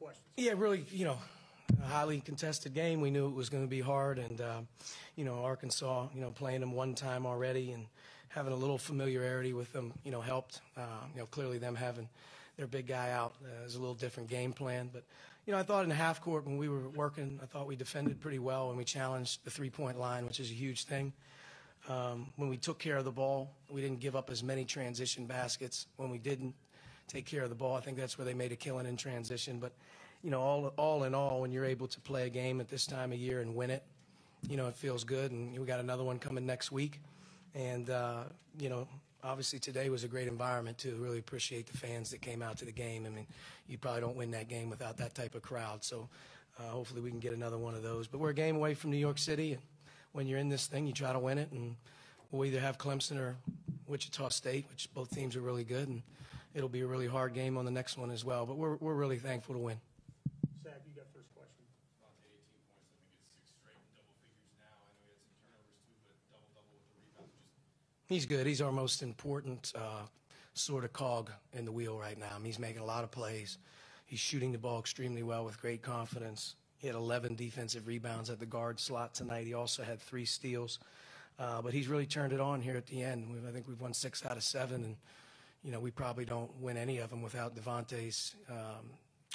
questions. Yeah, really, a highly contested game. We knew it was going to be hard, and Arkansas, playing them one time already and having a little familiarity with them, helped. Clearly them having their big guy out is a little different game plan. But I thought in the half court when we were working, I thought we defended pretty well and we challenged the three-point line, which is a huge thing. When we took care of the ball, we didn't give up as many transition baskets. When we didn't take care of the ball, I think that's where they made a killing in transition. But all in all, when you're able to play a game at this time of year and win it, it feels good. And we got another one coming next week. And, obviously today was a great environment, too. Really appreciate the fans that came out to the game. I mean, you probably don't win that game without that type of crowd. So hopefully we can get another one of those. But we're a game away from New York City. And when you're in this thing, you try to win it. And we'll either have Clemson or Wichita State, which both teams are really good. And it'll be a really hard game on the next one as well. But we're really thankful to win. Zach, you got first question. 18 points. I think it's 6 straight in double figures now. I know he had some turnovers too, but double-double with the rebounds. He's good. He's our most important sort of cog in the wheel right now. I mean, he's making a lot of plays. He's shooting the ball extremely well with great confidence. He had 11 defensive rebounds at the guard slot tonight. He also had 3 steals. But he's really turned it on here at the end. I think we've won 6 out of 7, and we probably don't win any of them without Devontae's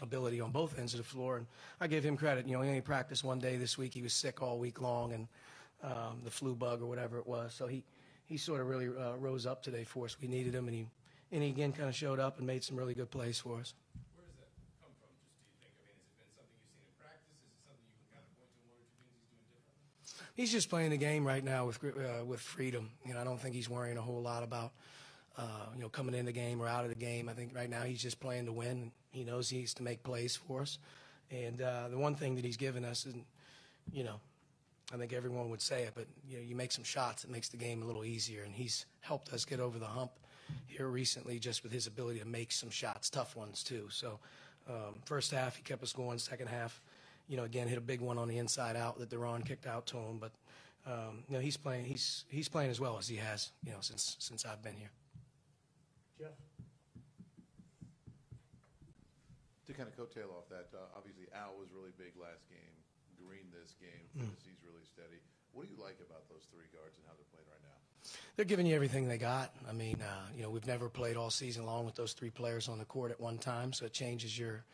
ability on both ends of the floor. And I give him credit. He only practiced one day this week. He was sick all week long, and the flu bug or whatever it was. So he sort of really rose up today for us. We needed him, and he again kind of showed up and made some really good plays for us. Where does that come from, just do you think? I mean, has it been something you've seen in practice? Is it something you can kind of point to, 1 or 2 things he's doing differently? He's just playing the game right now with freedom. I don't think he's worrying a whole lot about coming in the game or out of the game. I think right now he's just playing to win. He knows he needs to make plays for us. And the one thing that he's given us is, I think everyone would say it, but you make some shots, it makes the game a little easier. And he's helped us get over the hump here recently just with his ability to make some shots, tough ones too. So first half he kept us going. Second half, again hit a big one on the inside out that Deron kicked out to him. But he's playing as well as he has since I've been here. Jeff? To kind of coattail off that, obviously Al was really big last game. Green this game. He's really steady. What do you like about those 3 guards and how they're playing right now? They're giving you everything they got. I mean, we've never played all season long with those 3 players on the court at one time, so it changes your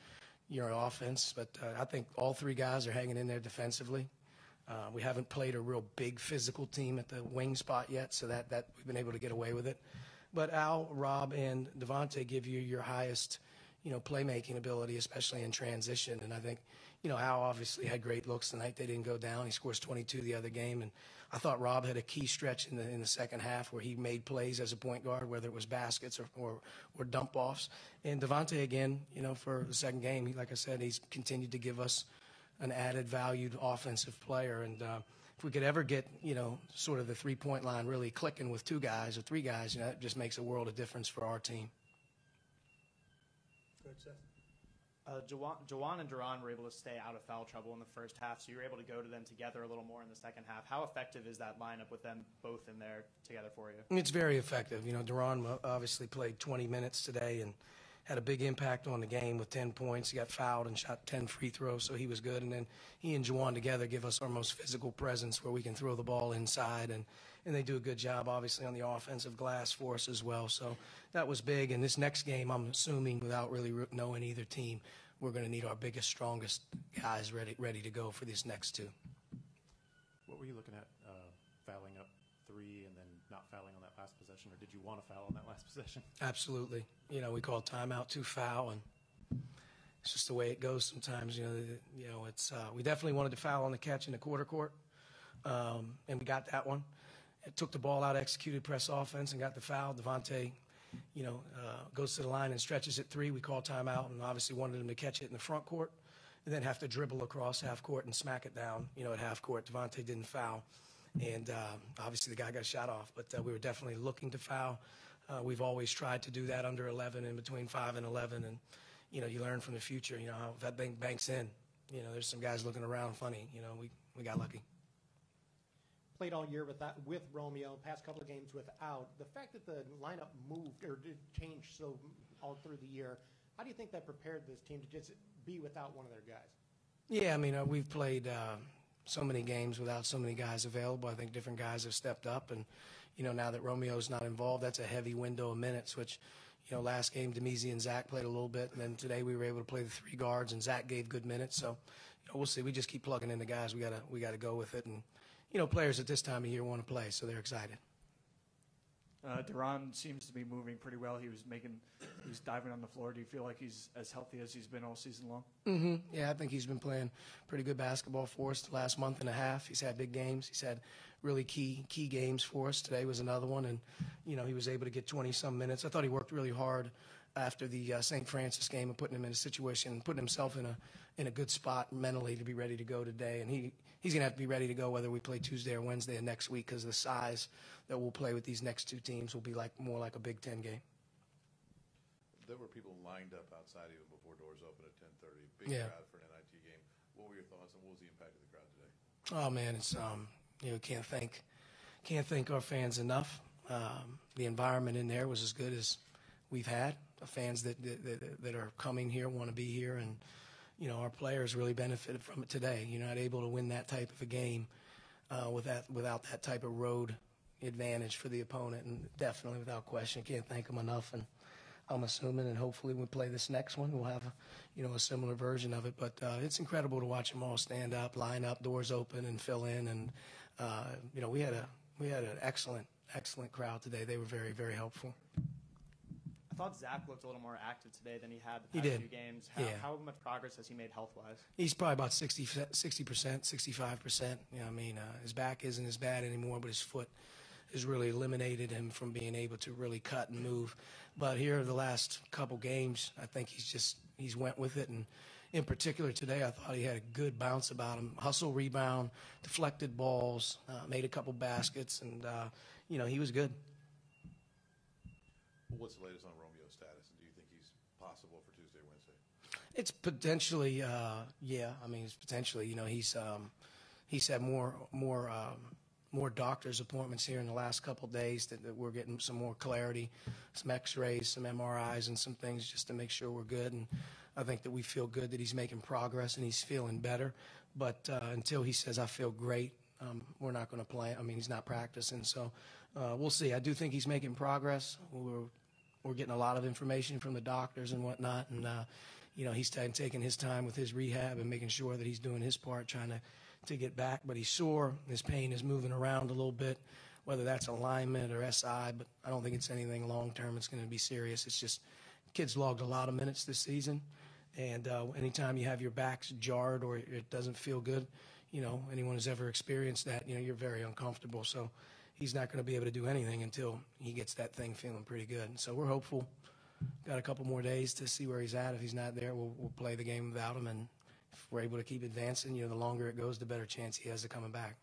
offense. But I think all 3 guys are hanging in there defensively. We haven't played a real big physical team at the wing spot yet, so that we've been able to get away with it. But Al, Rob, and Devontae give you your highest, playmaking ability, especially in transition. And I think, Al obviously had great looks tonight. They didn't go down. He scores 22 the other game. And I thought Rob had a key stretch in the second half where he made plays as a point guard, whether it was baskets or dump offs. And Devontae, again, for the second game, like I said, he's continued to give us an added valued offensive player. And if we could ever get, sort of the three-point line really clicking with 2 guys or 3 guys, that just makes a world of difference for our team. Go ahead, Seth. Juwan and Deron were able to stay out of foul trouble in the first half, so you were able to go to them together a little more in the second half. How effective is that lineup with them both in there together for you? It's very effective. Deron obviously played 20 minutes today and had a big impact on the game with 10 points. He got fouled and shot 10 free throws, so he was good. And then he and Juwan together give us our most physical presence where we can throw the ball inside, and they do a good job, obviously, on the offensive glass for us as well. So that was big. And this next game, I'm assuming, without really knowing either team, we're going to need our biggest, strongest guys ready to go for these next 2. What were you looking at, fouling up 3 and then not fouling on that last possession, or did you want to foul on that last possession? Absolutely. We call timeout 2 foul, and it's just the way it goes sometimes. It's we definitely wanted to foul on the catch in the quarter court, and we got that one. It took the ball out, executed press offense, and got the foul. Devontae, goes to the line and stretches at 3. We call timeout, and obviously wanted him to catch it in the front court, and then have to dribble across half court and smack it down, at half court. Devontae didn't foul. And obviously the guy got shot off, but we were definitely looking to foul. We've always tried to do that under 11 and between 5 and 11, and you learn from the future. How if that banks in, there's some guys looking around funny. We got lucky. Played all year with Romeo, past couple of games without. The fact that the lineup moved or did change so all through the year, How do you think that prepared this team to just be without one of their guys? Yeah, I mean, we've played so many games without so many guys available. I think different guys have stepped up, and now that Romeo's not involved, that's a heavy window of minutes. Which, last game Demezi and Zach played a little bit, and then today we were able to play the 3 guards, and Zach gave good minutes. So, we'll see. We just keep plugging in the guys. We gotta go with it, and players at this time of year want to play, so they're excited. Duran seems to be moving pretty well. He was diving on the floor. Do you feel like he's as healthy as he's been all season long? Mm-hmm. Yeah, I think he's been playing pretty good basketball for us the last month and a half. He's had big games. He's had really key games for us. Today was another one, and he was able to get 20-some minutes. I thought he worked really hard after the St. Francis game and putting him in a situation, putting himself in a good spot mentally to be ready to go today. And he's going to have to be ready to go whether we play Tuesday or Wednesday of next week, because the size that we'll play with these next 2 teams will be more like a Big Ten game. There were people lined up outside even before doors open at 10:30. Big crowd for an NIT game. What were your thoughts, and what was the impact of the crowd today? Oh man, it's can't thank our fans enough. The environment in there was as good as we've had. The fans that are coming here want to be here, and our players really benefited from it today. You're not able to win that type of a game without that type of road advantage for the opponent, and definitely without question, can't thank them enough. And I'm assuming, and hopefully when we play this next one, we'll have a similar version of it. But it's incredible to watch them all stand up, line up, doors open, and fill in. And we had an excellent crowd today. They were very, very helpful. I thought Zach looked a little more active today than he had the past few games. How much progress has he made health-wise? He's probably about 60%, 65%. His back isn't as bad anymore, but his foot has really eliminated him from being able to really cut and move. But here the last couple games, I think he's went with it. And in particular today, I thought he had a good bounce about him. Hustle, rebound, deflected balls, made a couple baskets, and, he was good. What's the latest on Romeo's status, and do you think he's possible for Tuesday or Wednesday? It's potentially, yeah. It's potentially. He's had more doctor's appointments here in the last couple of days that we're getting some more clarity, some X-rays, some MRIs, and some things just to make sure we're good. And I think that we feel good that he's making progress and he's feeling better. But until he says I feel great, we're not going to play. He's not practicing, so we'll see. I do think he's making progress. We're getting a lot of information from the doctors and whatnot, and he's taking his time with his rehab and making sure that he's doing his part, trying to get back. But he's sore. His pain is moving around a little bit, whether that's alignment or SI. But I don't think it's anything long term. It's going to be serious. It's just kid's logged a lot of minutes this season, and anytime you have your backs jarred or it doesn't feel good, anyone who's ever experienced that, you're very uncomfortable. So he's not going to be able to do anything until he gets that thing feeling pretty good. So we're hopeful. Got a couple more days to see where he's at. If he's not there, we'll play the game without him. And if we're able to keep advancing, the longer it goes, the better chance he has of coming back.